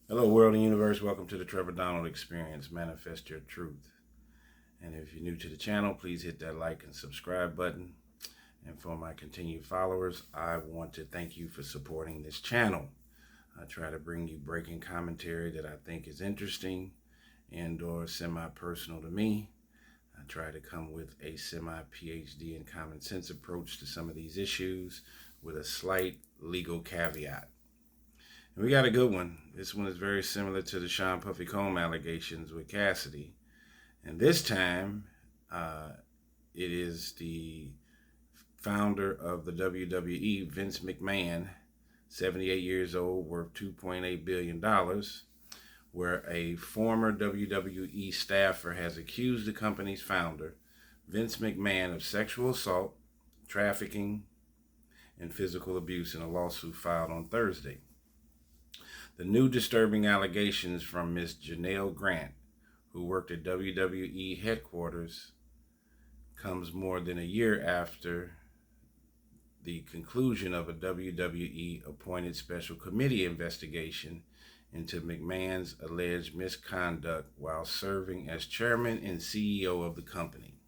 Hello, world and universe. Welcome to the Trevor Donald Experience. Manifest your truth. And if you're new to the channel, please hit that like and subscribe button. And for my continued followers, I want to thank you for supporting this channel. I try to bring you breaking commentary that I think is interesting and or semi-personal to me. I try to come with a semi-PhD in common sense approach to some of these issues with a slight legal caveat. And we got a good one. This one is very similar to the Sean Puffy Combs allegations with Cassidy. And this time, it is the founder of the WWE, Vince McMahon, 78 years old, worth $2.8 billion, where a former WWE staffer has accused the company's founder, Vince McMahon, of sexual assault, trafficking, and physical abuse in a lawsuit filed on Thursday. The new disturbing allegations from Ms. Janelle Grant, who worked at WWE headquarters, comes more than a year after the conclusion of a WWE appointed special committee investigation into McMahon's alleged misconduct while serving as chairman and CEO of the company.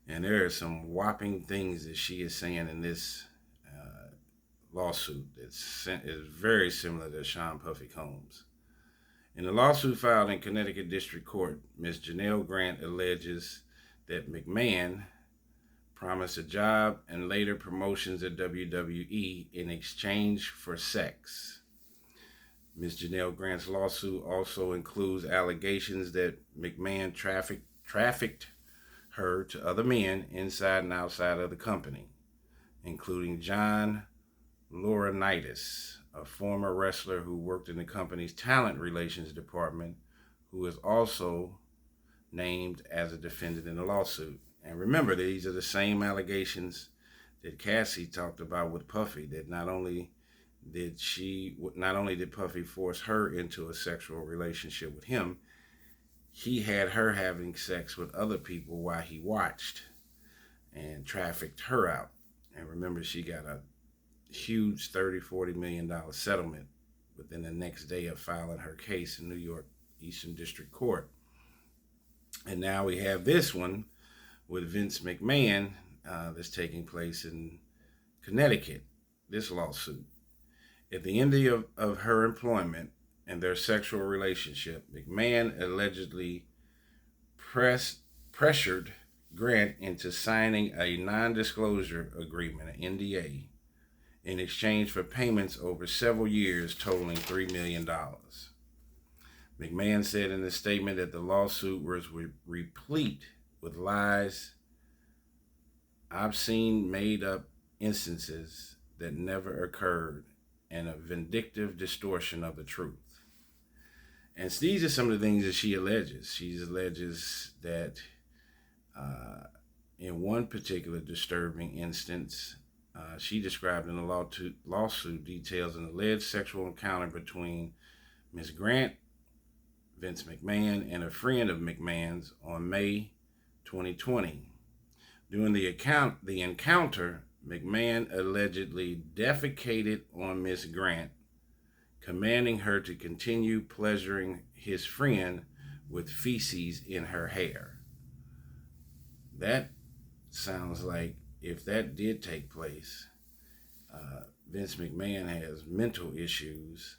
And there are some whopping things that she is saying in this lawsuit that is very similar to Sean Puffy Combs. In the lawsuit filed in Connecticut District Court, Ms. Janelle Grant alleges that McMahon promised a job and later promotions at WWE in exchange for sex. Ms. Janelle Grant's lawsuit also includes allegations that McMahon trafficked her to other men inside and outside of the company, including John Laurinaitis, a former wrestler who worked in the company's talent relations department, who is also named as a defendant in the lawsuit. And remember, these are the same allegations that Cassie talked about with Puffy, that not only did Puffy force her into a sexual relationship with him, he had her having sex with other people while he watched and trafficked her out. And remember, she got a huge $30-40 million settlement within the next day of filing her case in New York Eastern District Court. And now we have this one with Vince McMahon that's taking place in Connecticut, this lawsuit. At the end of her employment and their sexual relationship, McMahon allegedly pressured Grant into signing a non-disclosure agreement, an NDA, in exchange for payments over several years totaling $3 million. McMahon said in a statement that the lawsuit was replete with lies, obscene, made-up instances that never occurred, and a vindictive distortion of the truth. And these are some of the things that she alleges. She alleges that in one particular disturbing instance, she described in the lawsuit details an alleged sexual encounter between Ms. Grant, Vince McMahon, and a friend of McMahon's on May 2020. During the encounter, McMahon allegedly defecated on Ms. Grant, commanding her to continue pleasuring his friend with feces in her hair. That sounds like, if that did take place, Vince McMahon has mental issues,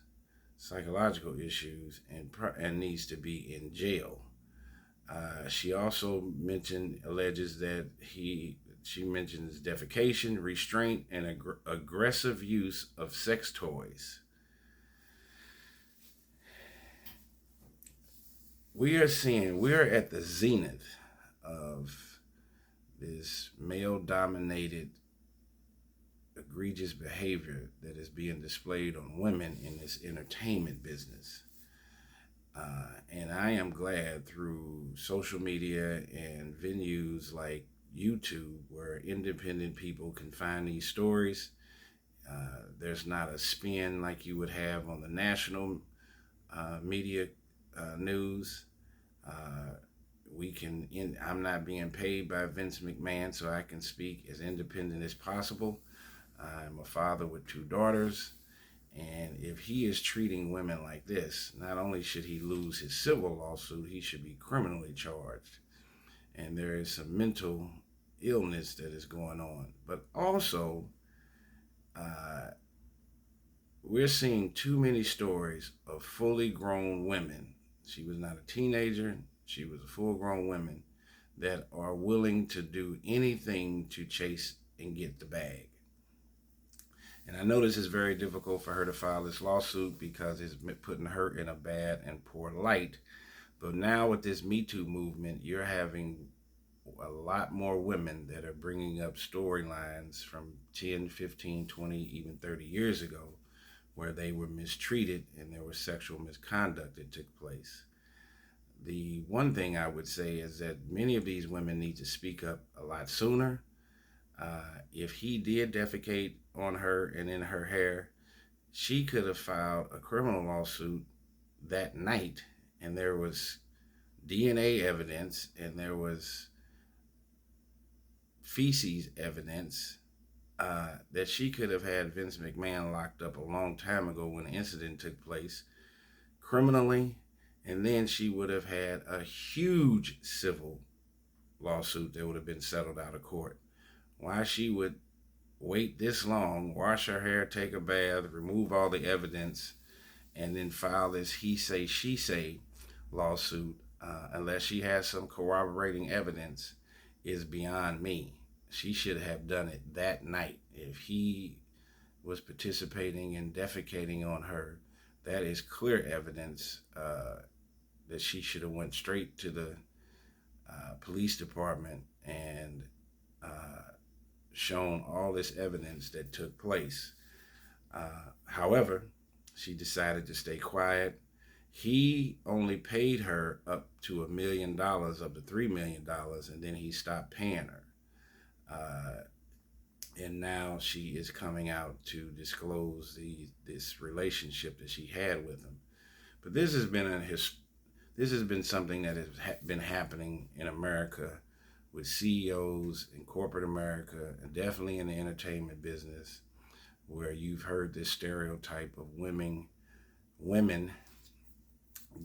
psychological issues, and needs to be in jail. She also alleges that she mentions defecation, restraint, and aggressive use of sex toys. We are at the zenith of this male-dominated, egregious behavior that is being displayed on women in this entertainment business. And I am glad through social media and venues like YouTube, where independent people can find these stories. There's not a spin like you would have on the national media news. I'm not being paid by Vince McMahon, so I can speak as independent as possible. I'm a father with 2 daughters, And if he is treating women like this, not only should he lose his civil lawsuit, he should be criminally charged. And there is some mental illness that is going on. But also, uh, we're seeing too many stories of fully grown women. She was not a teenager, she was a full grown woman that are willing to do anything to chase and get the bag. And I know this is very difficult for her to file this lawsuit because it's putting her in a bad and poor light. But now with this Me Too movement, you're having a lot more women that are bringing up storylines from 10, 15, 20, even 30 years ago where they were mistreated and there was sexual misconduct that took place. The one thing I would say is that many of these women need to speak up a lot sooner. If he did defecate on her and in her hair, she could have filed a criminal lawsuit that night, and there was DNA evidence and there was feces evidence that she could have had Vince McMahon locked up a long time ago when the incident took place criminally, and then she would have had a huge civil lawsuit that would have been settled out of court. Why she would wait this long, wash her hair, take a bath, remove all the evidence, and then file this he say, she say lawsuit, unless she has some corroborating evidence, is beyond me. She should have done it that night. If he was participating in defecating on her, that is clear evidence that she should have went straight to the police department and shown all this evidence that took place. However, she decided to stay quiet. He only paid her up to $1 million, up to $3 million, and then he stopped paying her. And now she is coming out to disclose this relationship that she had with him. But this has been something that has been happening in America with CEOs in corporate America, and definitely in the entertainment business, where you've heard this stereotype of women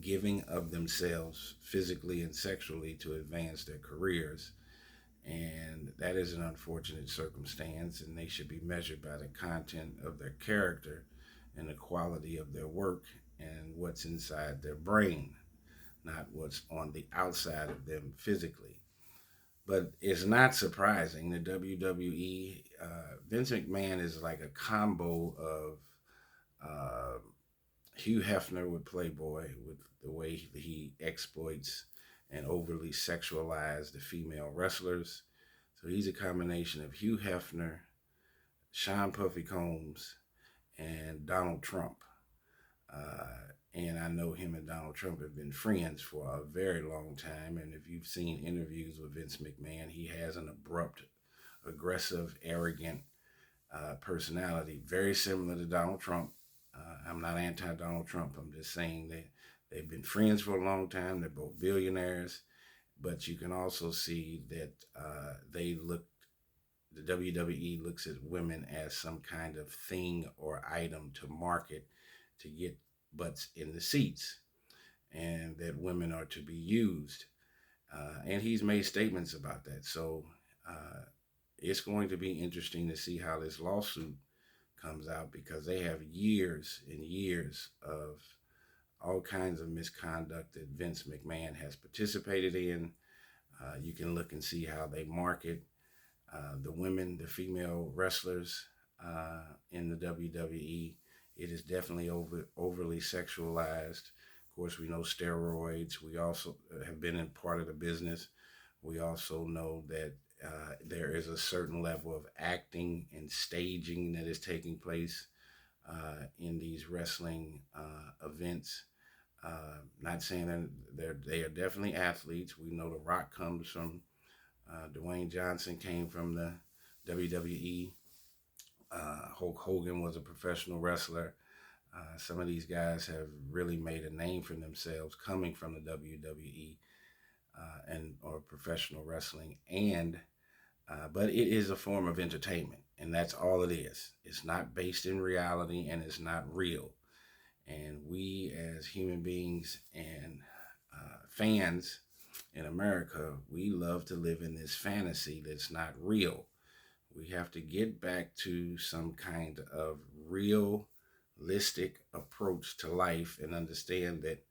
giving of themselves physically and sexually to advance their careers. And that is an unfortunate circumstance, and they should be measured by the content of their character and the quality of their work and what's inside their brain, not what's on the outside of them physically. But it's not surprising the WWE, Vince McMahon is like a combo of Hugh Hefner with Playboy, with the way he exploits and overly sexualize the female wrestlers. So he's a combination of Hugh Hefner, Sean Puffy Combs, and Donald Trump. And I know him and Donald Trump have been friends for a very long time. And if you've seen interviews with Vince McMahon, he has an abrupt, aggressive, arrogant personality, very similar to Donald Trump. I'm not anti-Donald Trump. I'm just saying that they've been friends for a long time. They're both billionaires. But you can also see that the WWE looks at women as some kind of thing or item to market to get butts in the seats, and that women are to be used. And he's made statements about that. So it's going to be interesting to see how this lawsuit comes out, because they have years and years of all kinds of misconduct that Vince McMahon has participated in. You can look and see how they market the women, the female wrestlers in the WWE. It is definitely overly sexualized. Of course, we know steroids. We also have been in part of the business. We also know that there is a certain level of acting and staging that is taking place in these wrestling events. Not saying that they are definitely athletes. We know The Rock comes from, Dwayne Johnson came from the WWE. Hulk Hogan was a professional wrestler. Some of these guys have really made a name for themselves coming from the WWE or professional wrestling. And But it is a form of entertainment, and that's all it is. It's not based in reality, and it's not real. And we, as human beings and fans in America, we love to live in this fantasy that's not real. We have to get back to some kind of realistic approach to life and understand that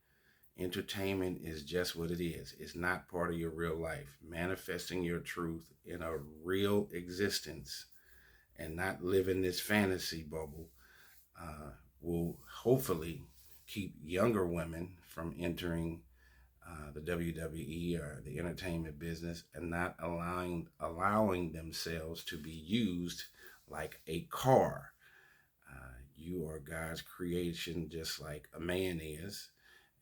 entertainment is just what it is. It's not part of your real life. Manifesting your truth in a real existence and not living this fantasy bubble will hopefully keep younger women from entering the WWE or the entertainment business and not allowing themselves to be used like a car. You are God's creation, just like a man is,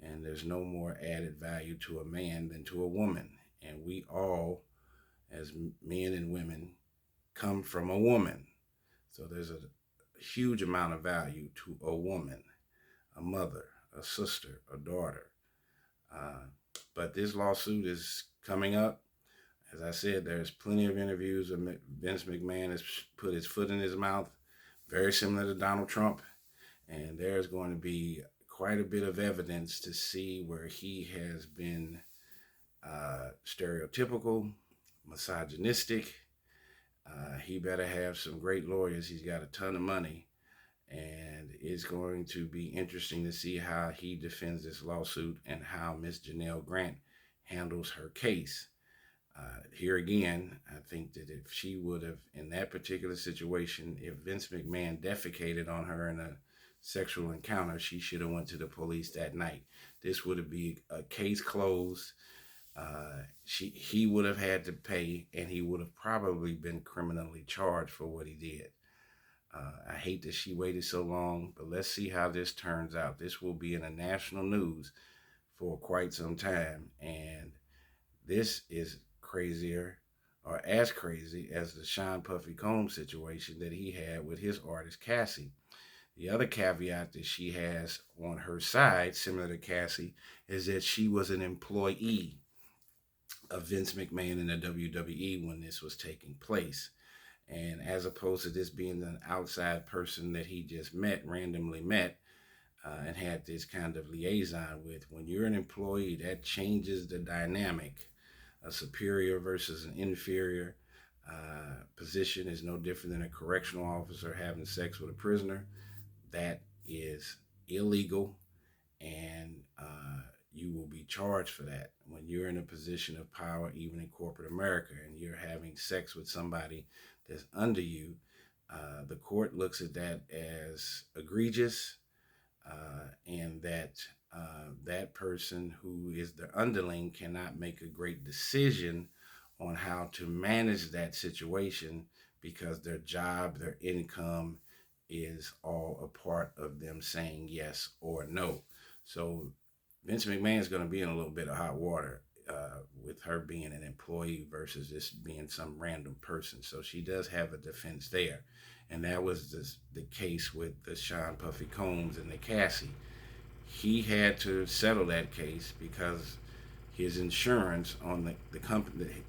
and there's no more added value to a man than to a woman. And we all, as men and women, come from a woman. So there's a huge amount of value to a woman, a mother, a sister, a daughter. But this lawsuit is coming up. As I said, there's plenty of interviews of Vince McMahon has put his foot in his mouth, very similar to Donald Trump. And there's going to be quite a bit of evidence to see where he has been stereotypical, misogynistic. He better have some great lawyers. He's got a ton of money. And it's going to be interesting to see how he defends this lawsuit and how Miss Janelle Grant handles her case. Here again, I think that if she would have, in that particular situation, if Vince McMahon defecated on her in a sexual encounter, she should have went to the police that night. This would have been a case closed. He would have had to pay, and he would have probably been criminally charged for what he did. I hate that she waited so long, but let's see how this turns out. This will be in the national news for quite some time, and this is crazier or as crazy as the Sean Puffy Combs situation that he had with his artist Cassie. The other caveat that she has on her side, similar to Cassie, is that she was an employee of Vince McMahon in the WWE when this was taking place. And as opposed to this being an outside person that he just randomly met, and had this kind of liaison with, when you're an employee, that changes the dynamic. A superior versus an inferior position is no different than a correctional officer having sex with a prisoner. That is illegal, and you will be charged for that. When you're in a position of power, even in corporate America, and you're having sex with somebody that's under you, the court looks at that as egregious, and that that person who is the underling cannot make a great decision on how to manage that situation because their job, their income is all a part of them saying yes or no. So Vince McMahon is going to be in a little bit of hot water with her being an employee versus this being some random person. So she does have a defense there. And that was the case with the Sean Puffy Combs and the Cassie. He had to settle that case because his insurance on the company,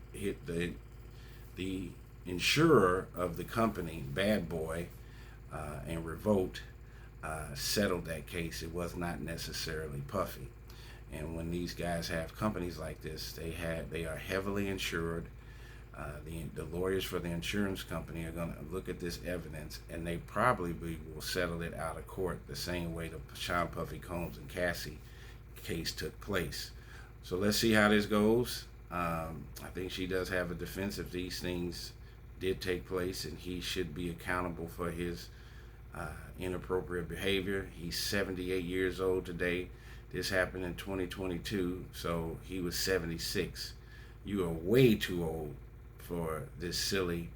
the insurer of the company, Bad Boy and Revolt, settled that case. It was not necessarily Puffy. And when these guys have companies like this, they are heavily insured. The lawyers for the insurance company are going to look at this evidence, and they probably will settle it out of court the same way the Sean Puffy Combs and Cassie case took place. So let's see how this goes. I think she does have a defense if these things did take place, and he should be accountable for his inappropriate behavior. He's 78 years old today. This happened in 2022, so he was 76. You are way too old for this silly,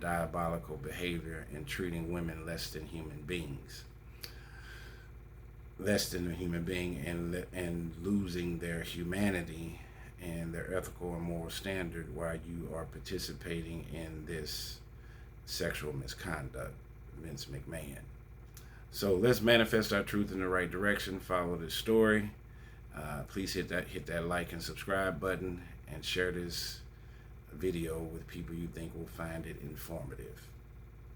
diabolical behavior and treating women less than human beings. Less than a human being, and losing their humanity and their ethical and moral standard while you are participating in this sexual misconduct, Vince McMahon. So let's manifest our truth in the right direction. Follow this story. Please hit that like and subscribe button, and share this video with people you think will find it informative.